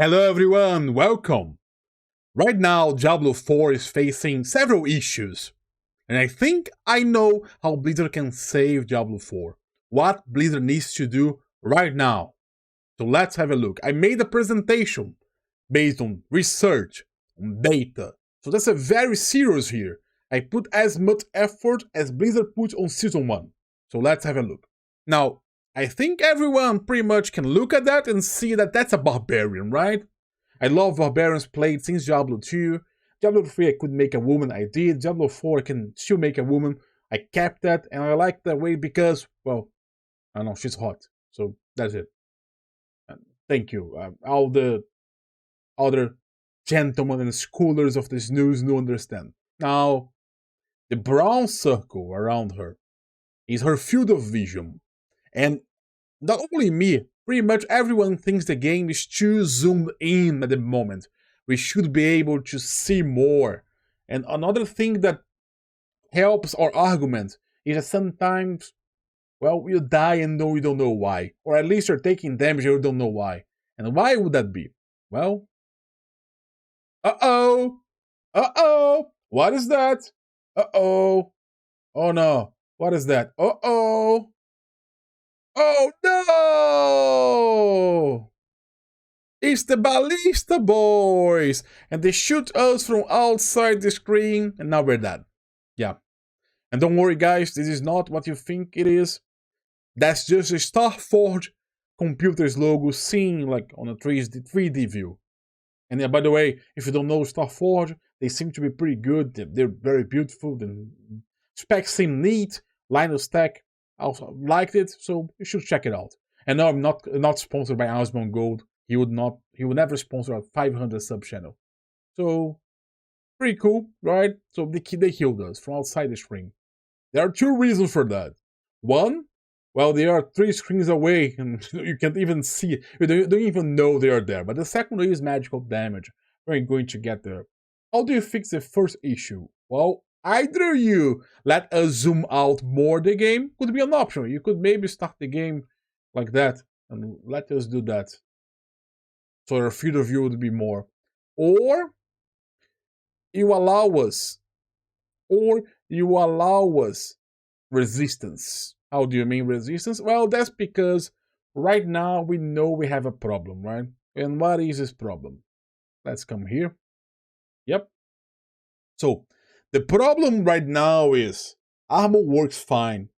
Hello everyone, welcome! Right now, Diablo 4 is facing several issues, and I think I know how Blizzard can save Diablo 4. What Blizzard needs to do right now. So let's have a look. I made a presentation based on research, on data. So that's a very serious here. I put as much effort as Blizzard put on Season 1. So let's have a look. Now, I think everyone pretty much can look at that and see that that's a barbarian, right? I love barbarians played since Diablo 2. Diablo 3 I could make a woman, I did. Diablo 4 I can still make a woman, I kept that, and I like that way because, well, I don't know, she's hot. So that's it. Thank you. All the other gentlemen and scholars of this news do understand. Now, the brown circle around her is her field of vision. And not only me, pretty much everyone thinks the game is too zoomed in at the moment. We should be able to see more. And another thing that helps our argument is that sometimes, well, you die and you don't know why. Or at least you're taking damage and you don't know why. And why would that be? Well, uh-oh! Uh-oh! What is that? Uh-oh! Oh no! What is that? Uh-oh! Oh no! It's the Ballista Boys! And they shoot us from outside the screen, and now we're dead. Yeah. And don't worry guys, this is not what you think it is. That's just a Starforge Computers logo seen like on a 3D view. And yeah, by the way, if you don't know Starforge, they seem to be pretty good. They're very beautiful. The specs seem neat. Linus Tech also liked it, so you should check it out. And no, I'm not sponsored by Osmond Gold. He would never sponsor a 500 sub channel. So pretty cool, right? So they killed us from outside the screen. There are two reasons for that. One, well, they are 3 screens away, and you can't even see it. You don't even know they are there. But the second is magical damage. We're going to get there. How do you fix the first issue? Well, either you let us zoom out more the game, could be an option. You could maybe start the game like that, and let us do that. So our field of view would be more. Or you allow us resistance. How do you mean resistance? Well, that's because right now we know we have a problem, right? And what is this problem? Let's come here. Yep. So the problem right now is armor works fine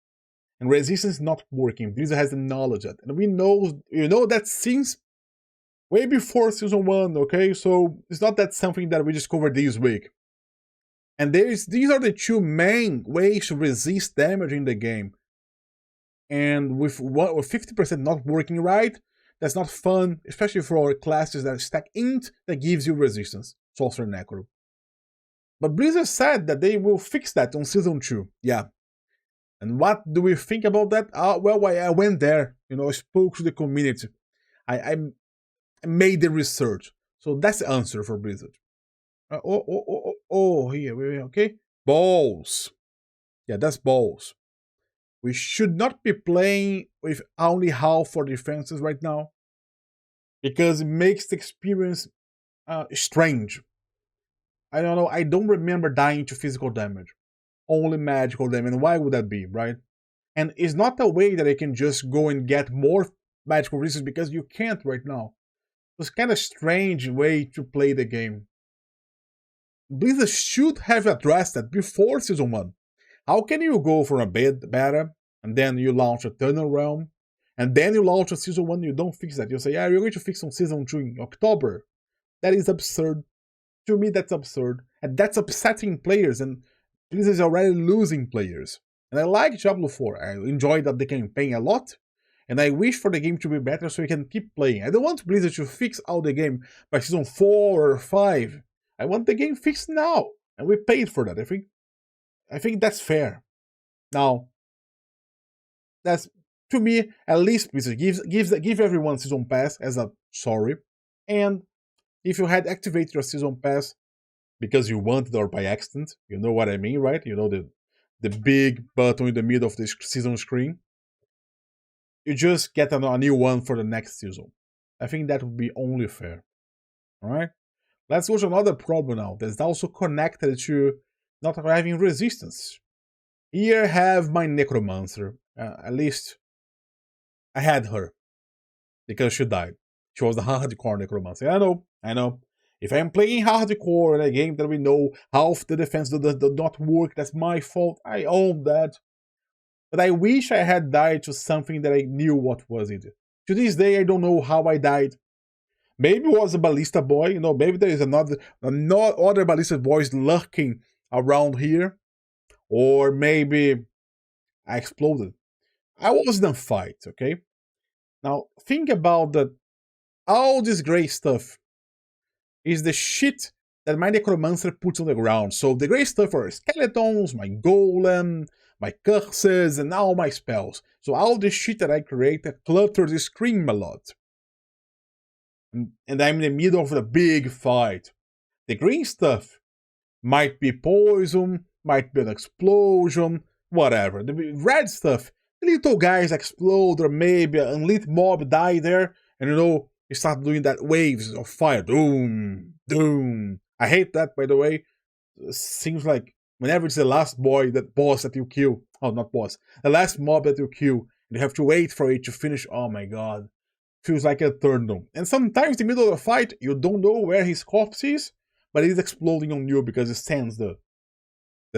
and resistance not working. Blizzard has the knowledge of that. And we know, that since way before Season 1, okay? So it's not that something that we discovered this week. And these are the two main ways to resist damage in the game. And with 50% not working right, that's not fun, especially for our classes that stack int that gives you resistance, Sorcerer Necro. But Blizzard said that they will fix that on Season 2, yeah. And what do we think about that? Well, I went there, I spoke to the community. I made the research. So that's the answer for Blizzard. Here, okay? Balls. Yeah, that's balls. We should not be playing with only half for defenses right now, because it makes the experience strange. I don't know, I don't remember dying to physical damage. Only magical damage, and why would that be, right? And it's not a way that I can just go and get more magical resistance, because you can't right now. It's kind of strange way to play the game. Blizzard should have addressed that before Season 1. How can you go from a beta, and then you launch a Eternal Realm, and then you launch a Season 1, you don't fix that. You say, yeah, you're going to fix on Season 2 in October. That is absurd. To me, that's absurd. And that's upsetting players, and Blizzard is already losing players. And I like Diablo 4. I enjoyed the campaign a lot, and I wish for the game to be better so we can keep playing. I don't want Blizzard to fix all the game by Season 4 or 5. I want the game fixed now, and we paid for that. I think that's fair. Now, that's, to me, at least Blizzard give everyone Season Pass as a sorry. And if you had activated your Season Pass because you wanted or by accident, you know what I mean, right? You know the big button in the middle of the season screen. You just get a new one for the next season. I think that would be only fair. Alright? Let's go to another problem now that's also connected to not having resistance. Here I have my necromancer. At least I had her because she died. She was the hardcore necromancer. I know. If I'm playing hardcore in a game that we know half the defense does not work, that's my fault. I own that. But I wish I had died to something that I knew what was it. To this day, I don't know how I died. Maybe it was a ballista boy, maybe there is other ballista boys lurking around here. Or maybe I exploded. I was in a fight, okay? Now, think about that. All this gray stuff is the shit that my necromancer puts on the ground. So the gray stuff are skeletons, my golem, my curses, and all my spells. So all the shit that I create that clutters the screen a lot. And I'm in the middle of a big fight. The green stuff might be poison, might be an explosion, whatever. The red stuff, the little guys explode, or maybe a unlit mob die there, and you start doing that waves of fire. Doom, doom. I hate that, by the way. It seems like whenever it's the last boss that you kill, not boss, the last mob that you kill, and you have to wait for it to finish, oh my god. Feels like eternal. And sometimes in the middle of a fight, you don't know where his corpse is, but it is exploding on you because it sends the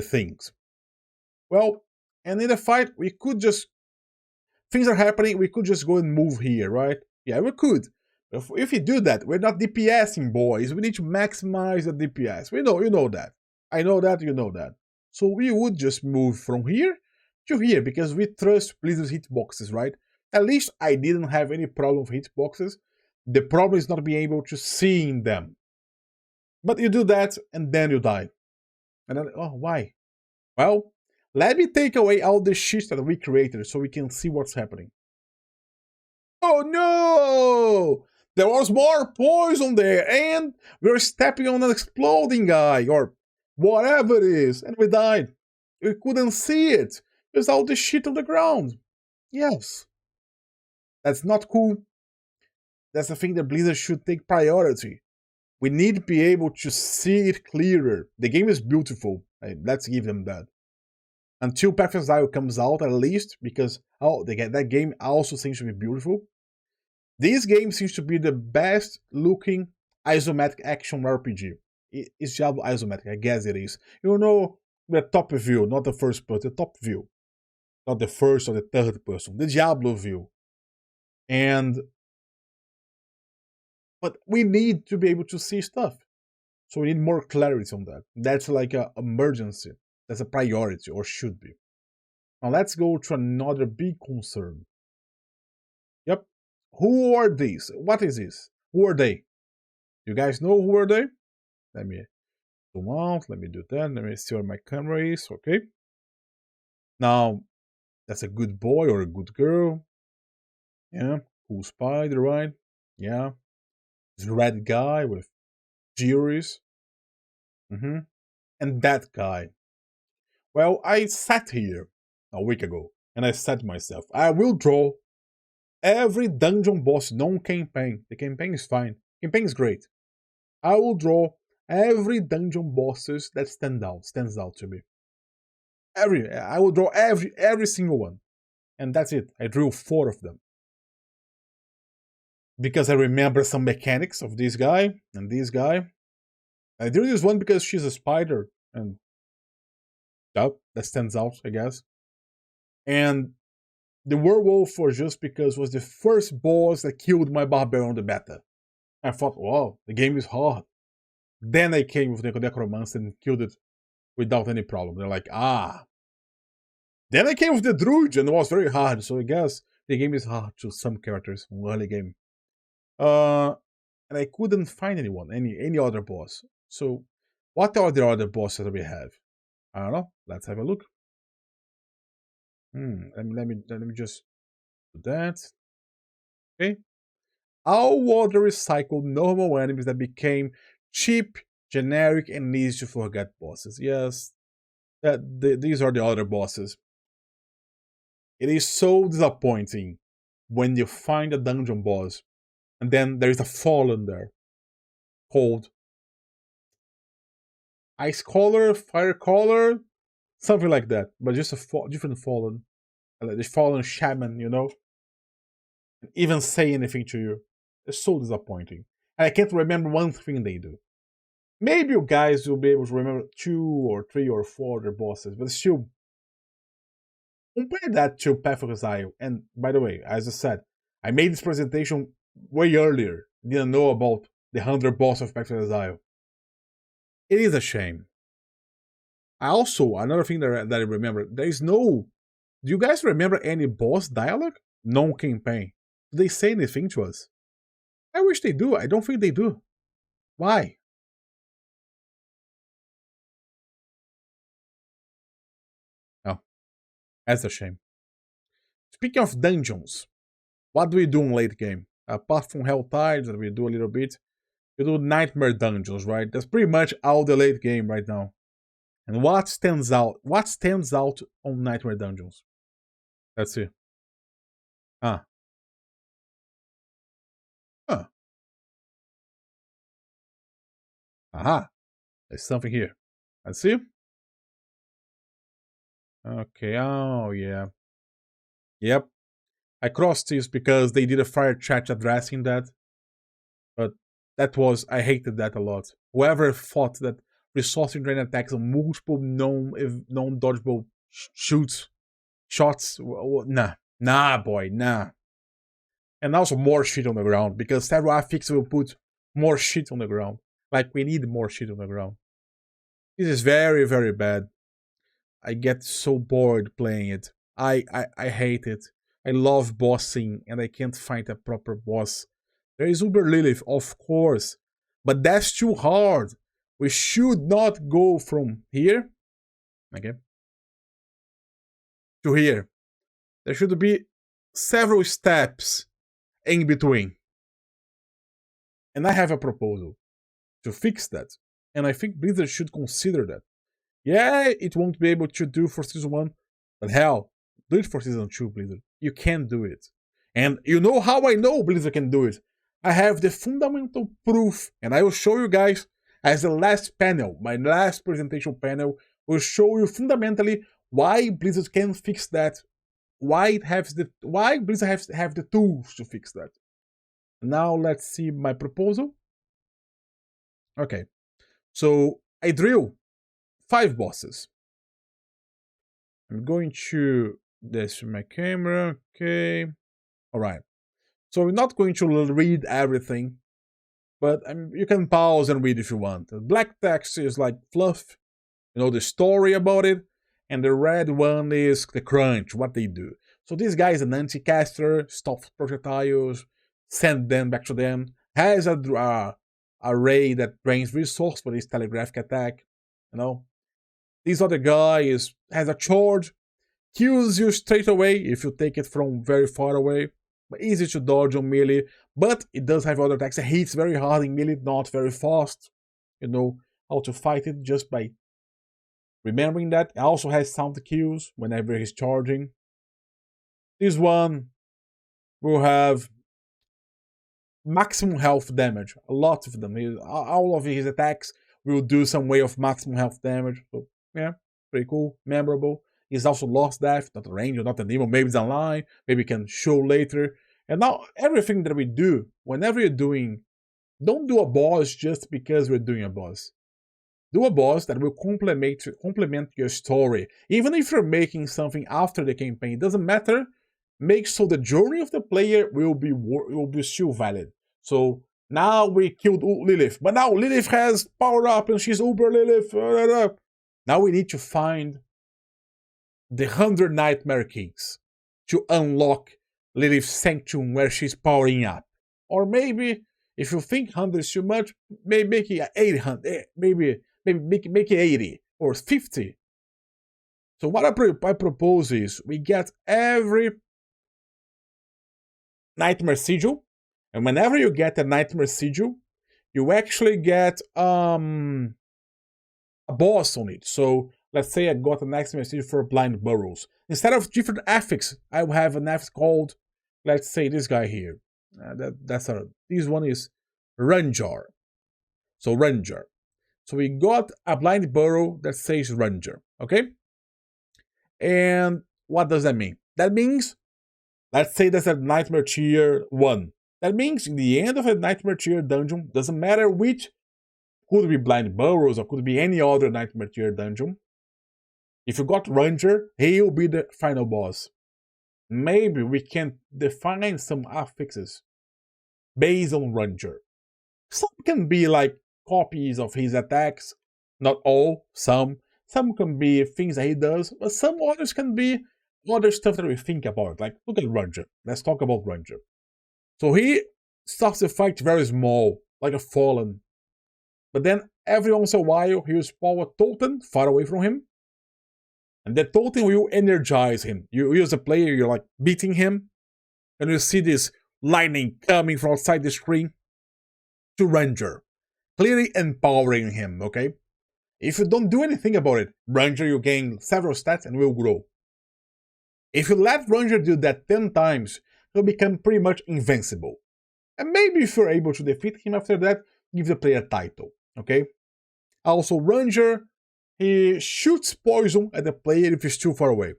things. Well, and in the fight, we could just... Things are happening, we could just go and move here, right? Yeah, we could. If we do that, we're not DPSing, boys. We need to maximize the DPS. You know that. I know that, you know that. So we would just move from here to here, because we trust Blizzard's hitboxes, right? At least I didn't have any problem with hitboxes. The problem is not being able to see in them. But you do that, and then you die. And then, oh, why? Well, let me take away all the shit that we created so we can see what's happening. Oh no! There was more poison there, and we're stepping on an exploding guy, or whatever it is, and we died. We couldn't see it. There's all the shit on the ground. Yes. That's not cool. That's the thing that Blizzard should take priority. We need to be able to see it clearer. The game is beautiful. Let's give them that. Until Path of Exile comes out, at least, because that game also seems to be beautiful. This game seems to be the best looking isometric action RPG. It's Diablo isometric, I guess it is. The top view, not the first person, the top view. Not the first or the third person, the Diablo view. But we need to be able to see stuff. So we need more clarity on that. That's like an emergency. That's a priority, or should be. Now let's go to another big concern. Yep. Who are these? What is this? Who are they? You guys know who are they? Let me zoom out. Let me do that. Let me see where my camera is. Okay. Now, that's a good boy or a good girl. Yeah. Cool spider, right? Yeah. This red guy with jewelries. And that guy. Well, I sat here a week ago and I said to myself, I will draw every dungeon boss non-campaign. The campaign is fine. Campaign is great. I will draw every dungeon bosses that stands out to me. I will draw every single one. And that's it. I drew 4 of them. Because I remember some mechanics of this guy and this guy. I drew this one because she's a spider, and that stands out, I guess. And the werewolf was just because it was the first boss that killed my barbarian on the beta. I thought, wow, the game is hard. Then I came with the necromancer and killed it without any problem. They're like, ah. Then I came with the druid and it was very hard. So I guess the game is hard to some characters in early game. And I couldn't find any other boss. So what are the other bosses that we have? I don't know. Let's have a look. Let me just do that. Okay. All water recycled normal enemies that became cheap, generic, and easy to forget bosses. Yes, these are the other bosses. It is so disappointing when you find a dungeon boss and then there is a fallen there. called Ice Color, Fire Color, something like that. But just a different fallen. The fallen shaman, even say anything to you. It's so disappointing. And I can't remember one thing they do. Maybe you guys will be able to remember 2 or 3 or 4 other bosses, but still, compare that to Path of Exile. And by the way, as I said, I made this presentation way earlier. Didn't know about the 100 boss of Path of Exile. It is a shame. Also, another thing that I remember, there is no... Do you guys remember any boss dialogue? No campaign. Do they say anything to us? I wish they do. I don't think they do. Why? Oh, that's a shame. Speaking of dungeons, what do we do in late game? Apart from Hell Tides that we do a little bit, we do Nightmare Dungeons, right? That's pretty much all the late game right now. And what stands out? What stands out on Nightmare Dungeons? Let's see. Ah. Huh. Aha. There's something here. Let's see. Okay. Oh, yeah. Yep. I crossed this because they did a fire chat addressing that. But I hated that a lot. Whoever thought that resourcing drain attacks on multiple non-dodgeable shots, nah, boy, nah. And also more shit on the ground, because several affix will put more shit on the ground. Like, we need more shit on the ground. This is very, very bad. I get so bored playing it. I hate it. I love bossing, and I can't find a proper boss. There is Uber Lilith, of course, but that's too hard. We should not go from here, okay, to here. There should be several steps in between. And I have a proposal to fix that. And I think Blizzard should consider that. Yeah, it won't be able to do for Season 1, but hell, do it for Season 2, Blizzard. You can do it. And you know how I know Blizzard can do it? I have the fundamental proof, and I will show you guys as the last panel, my last presentation panel, will show you fundamentally why Blizzard can fix that. Why Blizzard have the tools to fix that. Now let's see my proposal. Okay, so I drill 5 bosses. I'm going to this my camera. Okay, all right. So we're not going to read everything, but you can pause and read if you want. The black text is like fluff, the story about it, and the red one is the crunch, what they do. So this guy is an anti-caster, stops projectiles, send them back to them, has a ray that drains resource for his telegraphic attack, This other guy has a charge, kills you straight away if you take it from very far away. But easy to dodge on melee, but it does have other attacks. It hits very hard in melee, not very fast. You know how to fight it just by remembering that. It also has sound kills whenever he's charging. This one will have maximum health damage. A lot of them. All of his attacks will do some way of maximum health damage. So, yeah, pretty cool, memorable. He's also lost death, not a range, not an evil, maybe it's online, maybe can show later. And now, everything that we do, whenever you're doing, don't do a boss just because we're doing a boss. Do a boss that will complement your story. Even if you're making something after the campaign, it doesn't matter. Make so the journey of the player will be still valid. So now we killed Lilith, but now Lilith has powered up and she's Uber Lilith. Now we need to find the 100 Nightmare Kings to unlock Lilith's Sanctum where she's powering up. Or maybe, if you think 100 is too much, maybe make it 800, maybe make it 80 or 50. So what I propose is we get every Nightmare Sigil, and whenever you get a Nightmare Sigil, you actually get a boss on it. So let's say I got an Nightmare Sigil for Blind Burrows. Instead of different affix, I will have an affix called, let's say this guy here. This one is Ranjar. So Ranger. So we got a blind burrow that says Ranger, okay? And what does that mean? That means, let's say there's a Nightmare Tier 1. That means in the end of a Nightmare Tier dungeon, doesn't matter which, could be Blind Burrows or could be any other Nightmare Tier dungeon. If you got Ranger, he'll be the final boss. Maybe we can define some affixes based on Ranger. Some can be like copies of his attacks, not all, some. Some can be things that he does, but some others can be other stuff that we think about. Like, look at Ranger. Let's talk about Ranger. So he starts the fight very small, like a fallen. But then every once in a while, he will spawn a totem far away from him. And that totem will energize him. You as a player, you're like beating him, and you see this lightning coming from outside the screen to Ranger, clearly empowering him, okay? If you don't do anything about it, Ranger will gain several stats and will grow. If you let Ranger do that 10 times, he'll become pretty much invincible. And maybe if you're able to defeat him after that, give the player a title, okay? Also, Ranger, he shoots poison at the player if he's too far away.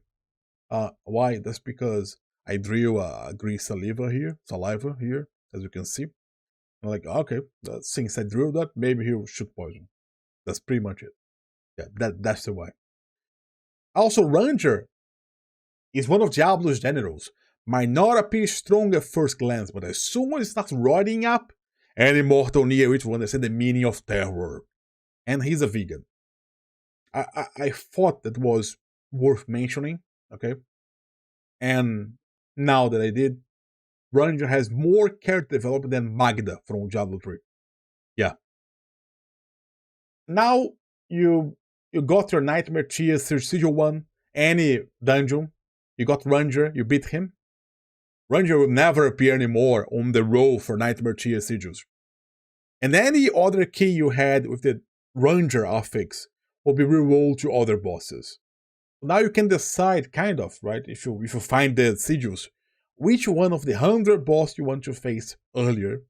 Why? That's because I drew a green saliva here, as you can see. I'm like, okay, since I drew that, maybe he'll shoot poison. That's pretty much it. Yeah, that's the why. Also, Ranger is one of Diablo's generals. Might not appear strong at first glance, but as soon as it starts riding up, any mortal near it will understand the meaning of terror. And he's a vegan. I thought that was worth mentioning, okay? And now that I did, Ranger has more character development than Magda from Diablo 3. Yeah. Now you got your Nightmare Tier Sigil 1, any dungeon, you got Ranger, you beat him. Ranger will never appear anymore on the roll for Nightmare Tier Sigils. And any other key you had with the Ranger affix will be rerolled to other bosses. Now you can decide, kind of, right, if you find the sigils, which one of the 100 bosses you want to face earlier.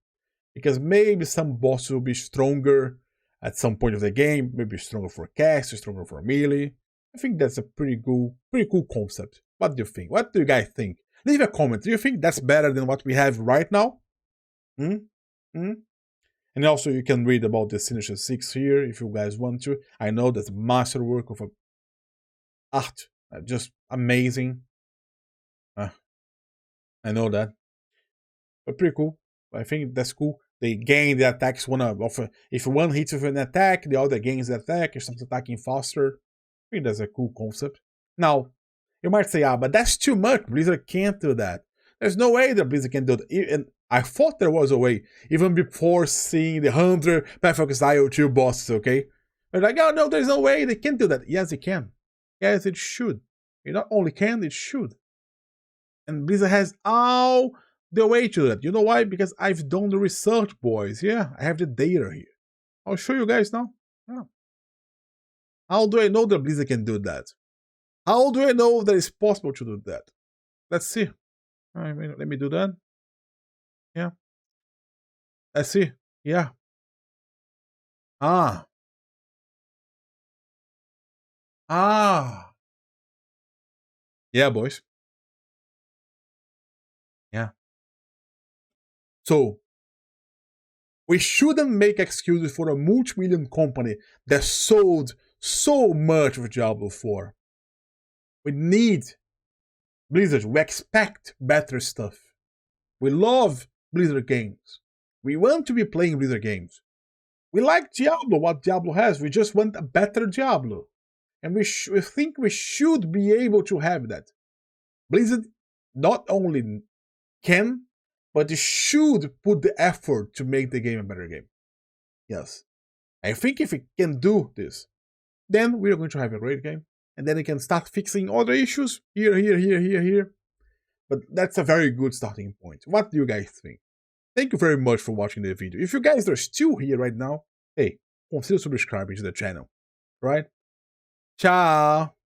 Because maybe some bosses will be stronger at some point of the game, maybe stronger for cast, stronger for melee. I think that's a pretty cool concept. What do you think? What do you guys think? Leave a comment. Do you think that's better than what we have right now? And also you can read about the Sinister 6 here if you guys want to. I know that's masterwork of art. Just amazing. I know that. But pretty cool. I think that's cool. They gain the attacks if one hits with an attack, the other gains the attack, it starts attacking faster. I think that's a cool concept. Now, you might say, but that's too much. Blizzard can't do that. There's no way that Blizzard can do that. And I thought there was a way, even before seeing the 100 Path of Exile 2 bosses, okay? They're like, oh no, there's no way they can't do that. Yes, they can. Yes, it should. It not only can, it should. And Blizzard has all the way to that. You know why? Because I've done the research, boys. Yeah, I have the data here. I'll show you guys now. Yeah. How do I know that Blizzard can do that? How do I know that it's possible to do that? Let's see. Let me do that. Yeah. Let's see. Yeah. Ah. Yeah, boys. Yeah. So, we shouldn't make excuses for a multi-million company that sold so much of Diablo 4. We need Blizzard. We expect better stuff. We love Blizzard games. We want to be playing Blizzard games. We like Diablo, what Diablo has. We just want a better Diablo. And we think we should be able to have that. Blizzard not only can, but it should put the effort to make the game a better game. Yes. I think if we can do this, then we're going to have a great game. And then we can start fixing other issues here. But that's a very good starting point. What do you guys think? Thank you very much for watching the video. If you guys are still here right now, hey, consider subscribing to the channel, right? Ciao!